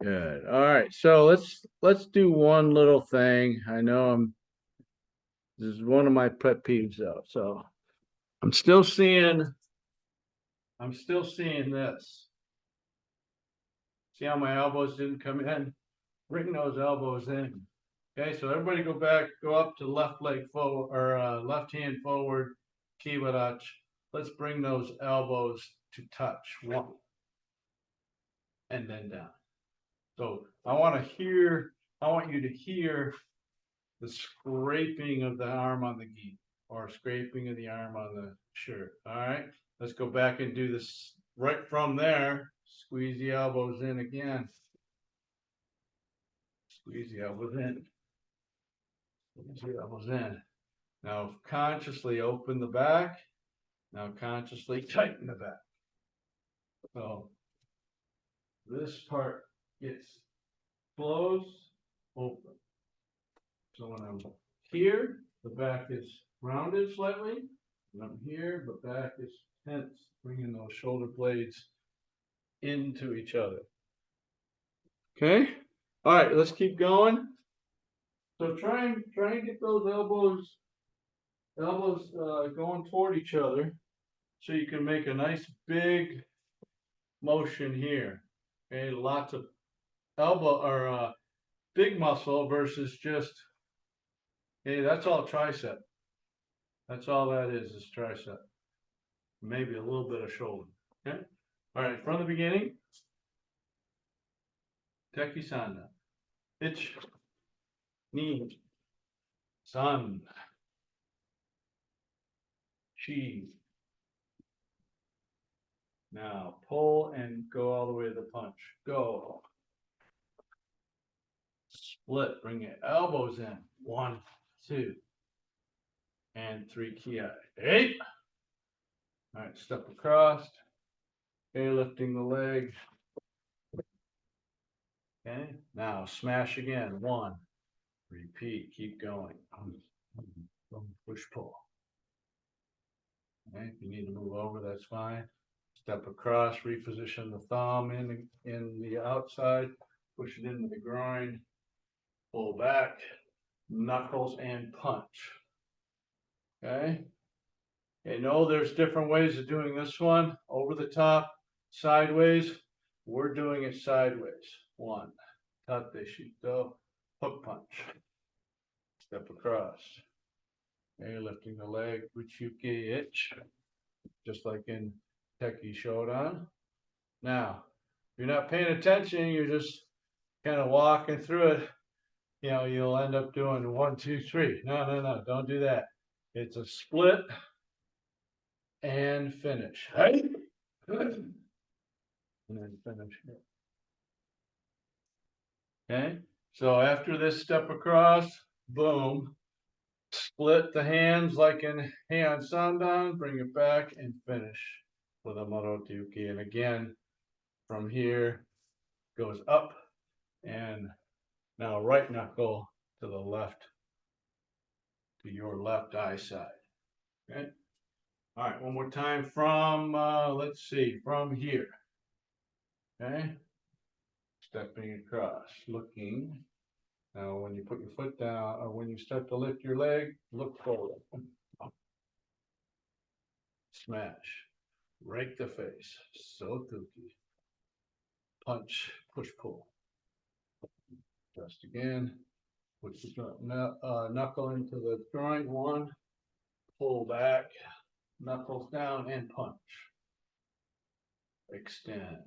Good. All right. So let's do one little thing. I know this is one of my pet peeves though. So I'm still seeing this. See how my elbows didn't come in? Bring those elbows in. Okay, so everybody go back, go up to left leg forward or left hand forward, kibarach. Let's bring those elbows to touch. 1 and then down. So I want you to hear the scraping of the arm on the gi or scraping of the arm on the shirt. All right, let's go back and do this right from there. Squeeze the elbows in again. Squeeze the elbows in. Squeeze the elbows in. Now consciously open the back. Now consciously tighten the back. So this part gets closed, open. So when I'm here, the back is rounded slightly. When I'm here, the back is tense, bringing those shoulder blades into each other. Okay. All right, let's keep going. So try and get those elbows going toward each other, so you can make a nice big motion here. Okay, lots of elbow or big muscle versus just. Okay, that's all tricep. That's all that is tricep. Maybe a little bit of shoulder. Okay. All right, from the beginning. Tekki Sandan. Ich. Ni. San. Chi. Now pull and go all the way to the punch. Go. Split. Bring your elbows in. 1, 2, and 3. Ki. 8. All right, step across. Okay, lifting the leg. Okay, now smash again. 1. Repeat. Keep going. Push pull. Okay, if you need to move over, that's fine. Step across, reposition the thumb in the outside, push it into the groin, pull back, knuckles and punch. Okay. Okay, no, there's different ways of doing this one. Over the top, sideways. We're doing it sideways. 1. Tate shito, hook punch. Step across. Okay, lifting the leg, uchuki ich, just like in Tekki Shodan. Now, if you're not paying attention, you're just kind of walking through it. You know, you'll end up doing 1, 2, 3. No, don't do that. It's a split and finish. Right? And then finish. Okay, so after this step across, boom, split the hands like in Heian Sandan, bring it back and finish with a Marote Uki. And again, from here goes up and now right knuckle to the left, to your left eye side. Okay. All right, one more time from, let's see, from here. Okay. Stepping across, looking. Now, when you put your foot down, or when you start to lift your leg, look forward. Smash. Rake the face. Sotuki. Punch, push, pull. Just again. Put your knuckle into the groin. 1. Pull back. Knuckles down and punch. Extend.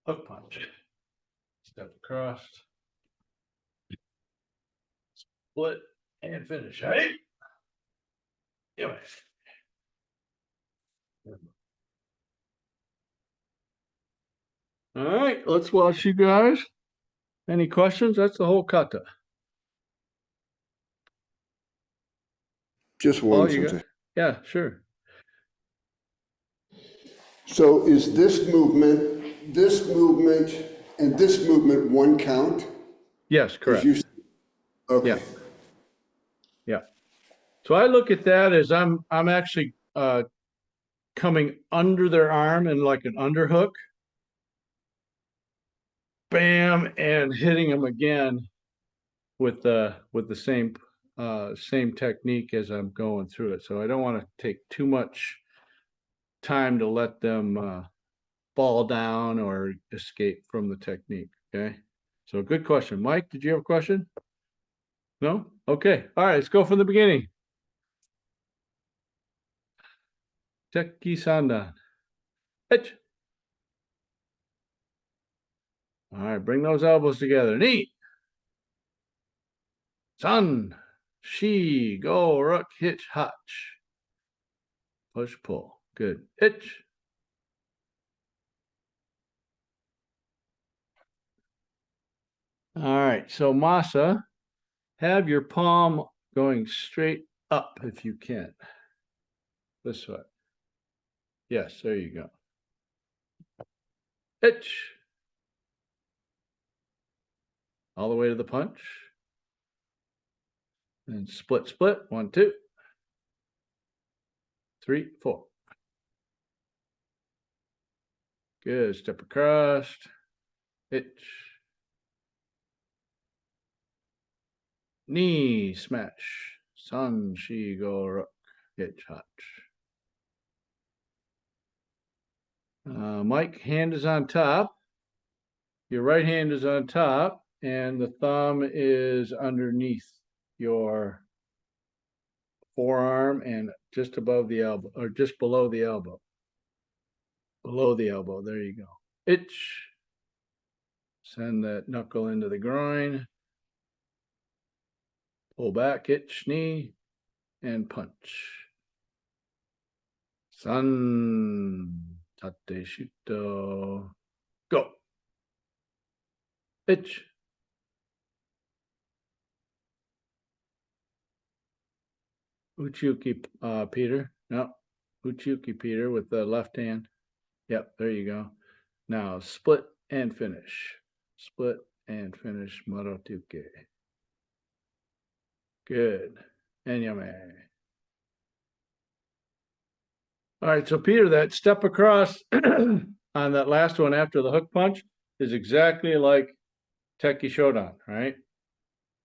Hook punch. Step across. Split and finish. Hey. Anyway. All right, let's watch you guys. Any questions? That's the whole kata. Just one. Yeah, sure. So is this movement, and this movement one count? Yes, 'Cause correct. you- Okay, Yeah. So I look at that as I'm actually coming under their arm in like an underhook. Bam, and hitting them again with the same technique as I'm going through it. So I don't want to take too much time to let them fall down or escape from the technique. Okay. So good question. Mike, did you have a question? No? Okay. All right, let's go from the beginning. Tekki Sandan. Hitch. All right, bring those elbows together. Knee. Sun. She. Go. Rook. Hitch. Hutch. Push. Pull. Good. Hitch. All right, so Masa, have your palm going straight up if you can. This way. Yes, there you go. Hitch. All the way to the punch. And split, split. 1, 2, 3, 4. Good. Step across. Hitch. Knee smash. Sun, she, go, rook. Hitch, hutch. Mike, hand is on top. Your right hand is on top, and the thumb is underneath your forearm and just above the elbow, or just below the elbow. Below the elbow, there you go. Itch. Send that knuckle into the groin. Pull back, itch, knee, and punch. Sun, tate, shuto. Go. Itch. Uchuki, Peter. No. Uchuki, Peter, with the left hand. Yep, there you go. Now split and finish. Split and finish Marotuke. Good. Enyame. All right, so Peter, that step across on that last one after the hook punch is exactly like Tekki Shodan, right?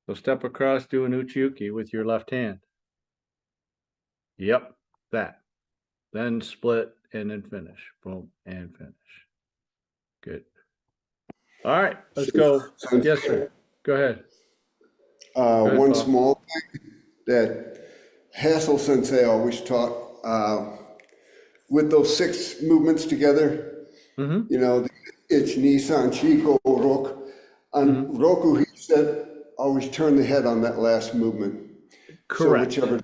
So step across, do an Uchiuki with your left hand. Yep, that. Then split and then finish. Boom, and finish. Good. All right, let's go. Yes, sir. Go ahead. ahead, one Paul. small thing that Hassel Sensei always taught, with those 6 movements together, Mm-hmm. you know, it's Nissan, Chico, Roku. On Roku, he said, always turn the head on that last movement. So Correct. whichever,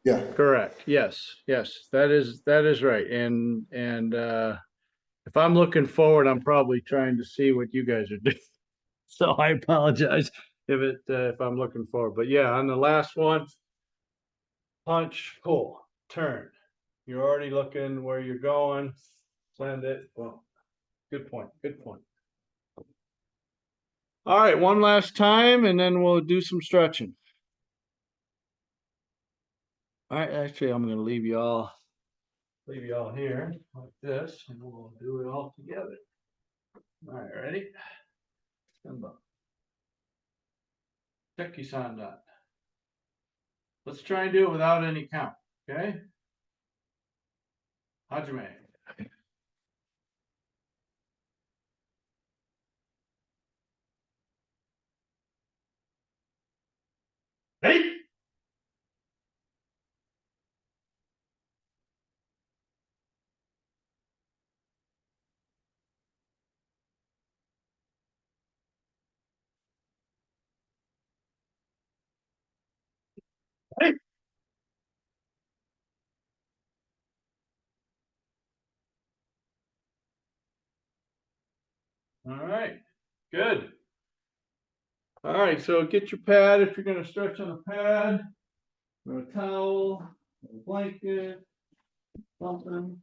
yeah. Correct. Yes. Yes. That is right. And if I'm looking forward, I'm probably trying to see what you guys are doing. So I apologize if I'm looking forward. But yeah, on the last one, punch, pull, turn. You're already looking where you're going. Send it. Well, good point. Good point. All right, one last time, and then we'll do some stretching. All right, actually, I'm going to leave you all here like this, and we'll do it all together. All right, ready? Stand by. Tekki Sandan. Let's try and do it without any count, okay? Hajime. Hey! Hey! All right, good. All right, so get your pad if you're going to stretch on a pad, or a towel, or a blanket, something.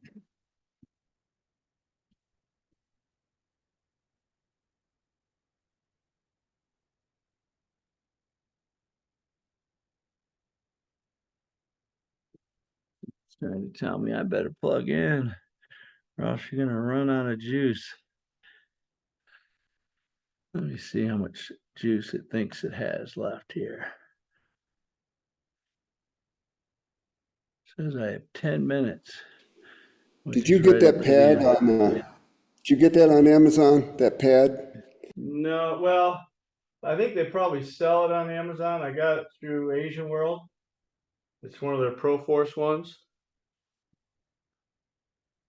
Trying to tell me I better plug in, or else you're gonna run out of juice. Let me see how much juice it thinks it has left here. Says I have 10 minutes. Did you get that pad on, did you get that on Amazon, that pad? No, well, I think they probably sell it on Amazon. I got it through Asian World. It's one of their Pro Force ones.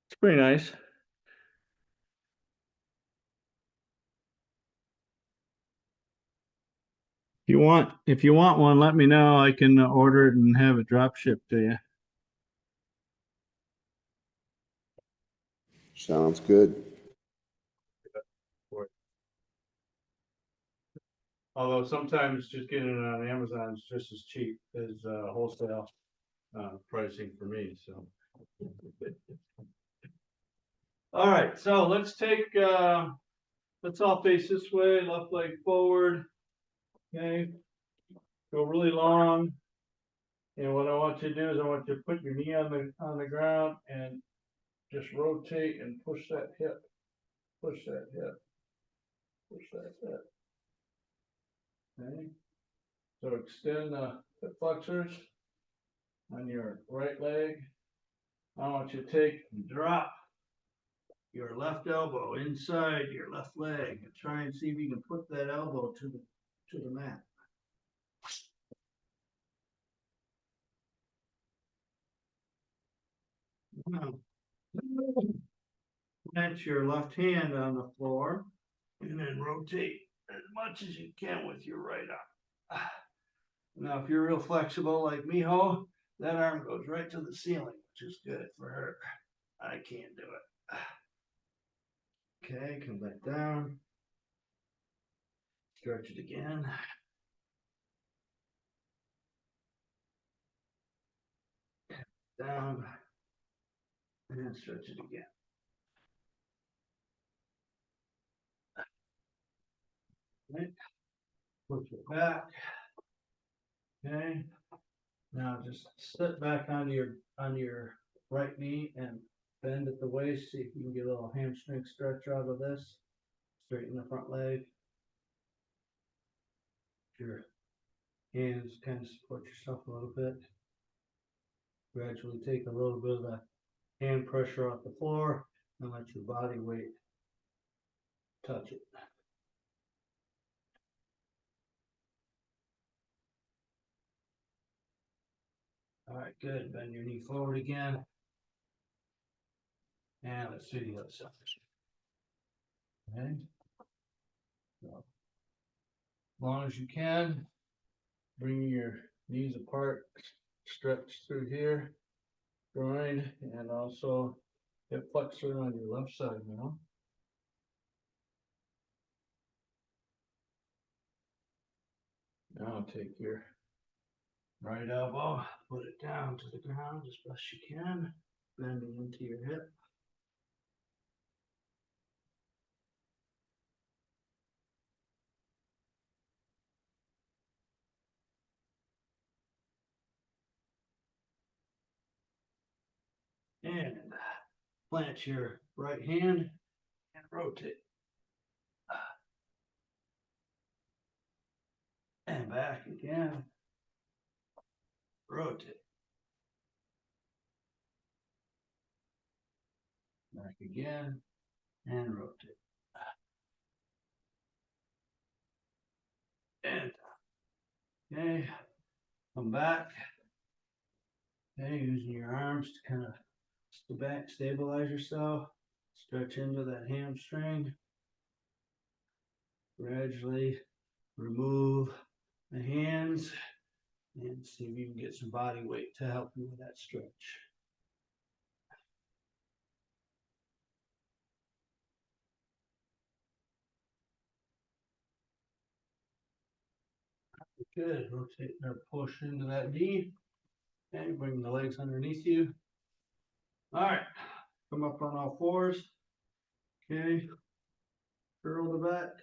It's pretty nice. If you want one, let me know. I can order it and have it drop shipped to you. Sounds good. Although sometimes just getting it on Amazon is just as cheap as wholesale pricing for me. So, all right. So let's take. Let's all face this way. Left leg forward. Okay. Go really long. And what I want you to do is I want you to put your knee on the ground and just rotate and push that hip. Push that hip. Push that hip. Okay. So extend the hip flexors on your right leg. I want you to take and drop your left elbow inside your left leg and try and see if you can put that elbow to the mat. Now, plant your left hand on the floor and then rotate as much as you can with your right arm. Now, if you're real flexible like Miho, that arm goes right to the ceiling, which is good for her. I can't do it. Okay, come back down. Stretch it again. Down. And stretch it again. Right. Push it back. Okay. Now just sit back on your right knee and bend at the waist. See if you can get a little hamstring stretch out of this. Straighten the front leg. Your hands kind of support yourself a little bit. Gradually take a little bit of the hand pressure off the floor and let your body weight touch it. All right, good. Bend your knee forward again. And let's do the other side. Okay. So, as long as you can, bring your knees apart, stretch through here, groin, and also hip flexor on your left side now. Now take your right elbow, put it down to the ground as best you can, bending into your hip. And plant your right hand and rotate. And back again. Rotate. Back again and rotate. And okay, come back. Okay, using your arms to kind of stabilize yourself. Stretch into that hamstring. Gradually remove the hands and see if you can get some body weight to help you with that stretch. Good. Rotate or push into that knee. Okay, bring the legs underneath you. All right. Come up on all fours. Okay. Curl the back.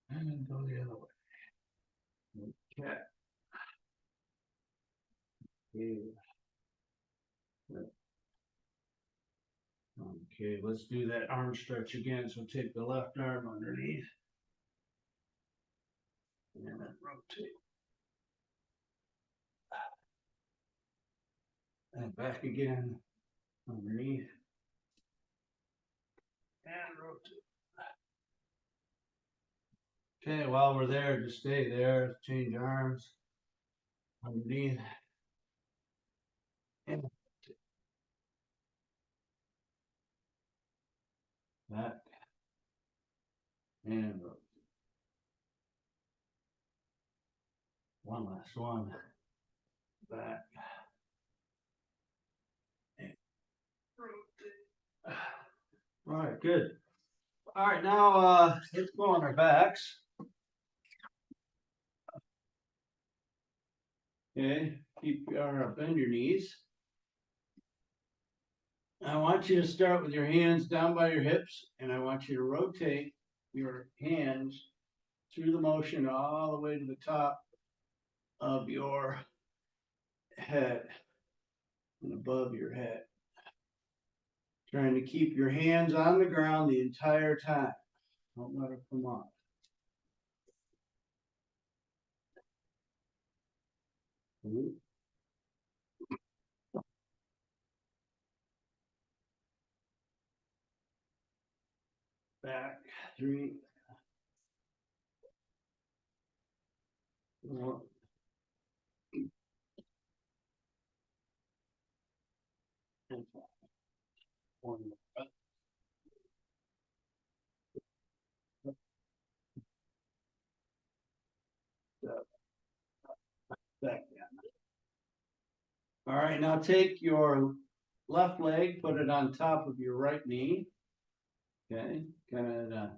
And go the other way. Okay. Yeah. Okay, let's do that arm stretch again. So take the left arm underneath. And then rotate. And back again, underneath. And rotate. Okay, while we're there, just stay there. Change arms. Underneath. And back. And rotate. One last one. Back. And rotate. All right, good. All right, now let's go on our backs. Okay, keep bend your knees. I want you to start with your hands down by your hips, and I want you to rotate your hands through the motion all the way to the top of your head and above your head. Trying to keep your hands on the ground the entire time. Don't let it come off. Back, 3, 4, and 5. One more. Back down. All right, now take your left leg, put it on top of your right knee. Okay, kind of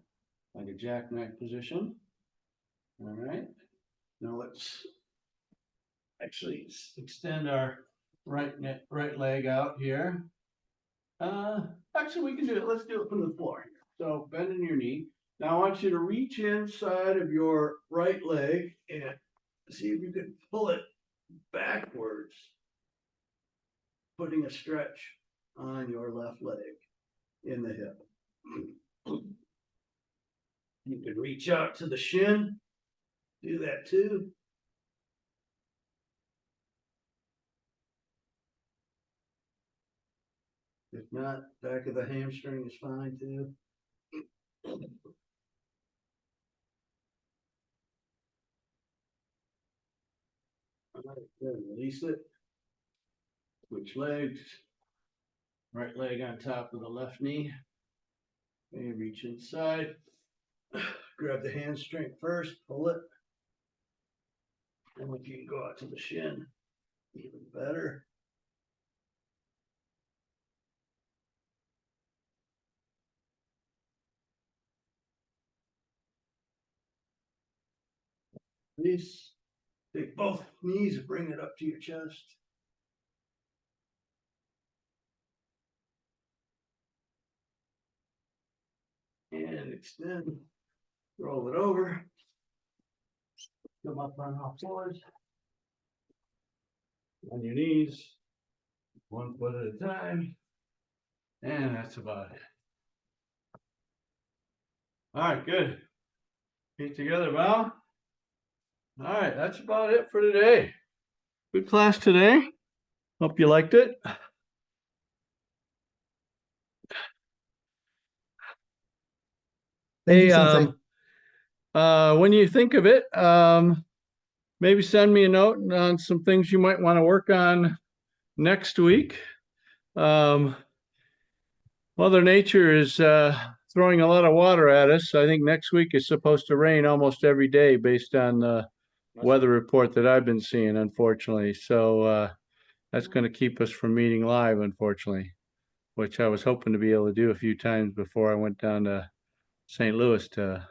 like a jackknife position. All right, now let's actually extend our right leg out here. Actually, we can do it. Let's do it from the floor. So bending your knee. Now I want you to reach inside of your right leg and see if you can pull it backwards, putting a stretch on your left leg in the hip. You can reach out to the shin, do that too. If not, back of the hamstring is fine too. All right, good. Release it. Switch legs. Right leg on top of the left knee. And reach inside. Grab the hamstring first, pull it. And if you can go out to the shin, even better. Release. Take both knees and bring it up to your chest. And extend. Roll it over. Come up on all fours. On your knees. One foot at a time. And that's about it. All right, good. Feet together, Val. All right, that's about it for today. Good class today. Hope you liked it. Thank you, Hey, Sensei. when you think of it, maybe send me a note on some things you might want to work on next week. Mother Nature is throwing a lot of water at us. I think next week is supposed to rain almost every day based on the weather report that I've been seeing, unfortunately. So that's going to keep us from meeting live, unfortunately, which I was hoping to be able to do a few times before I went down to St. Louis to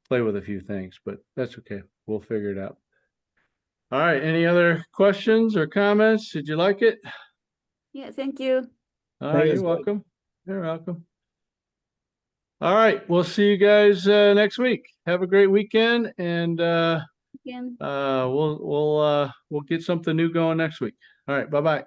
play with a few things, but that's okay. We'll figure it out. All right. Any other questions or comments? Did you like it? Yeah, thank you. All right. You're welcome. You're welcome. All right. We'll see you guys next week. Have a great weekend, and Again. we'll get something new going next week. All right. Bye-bye.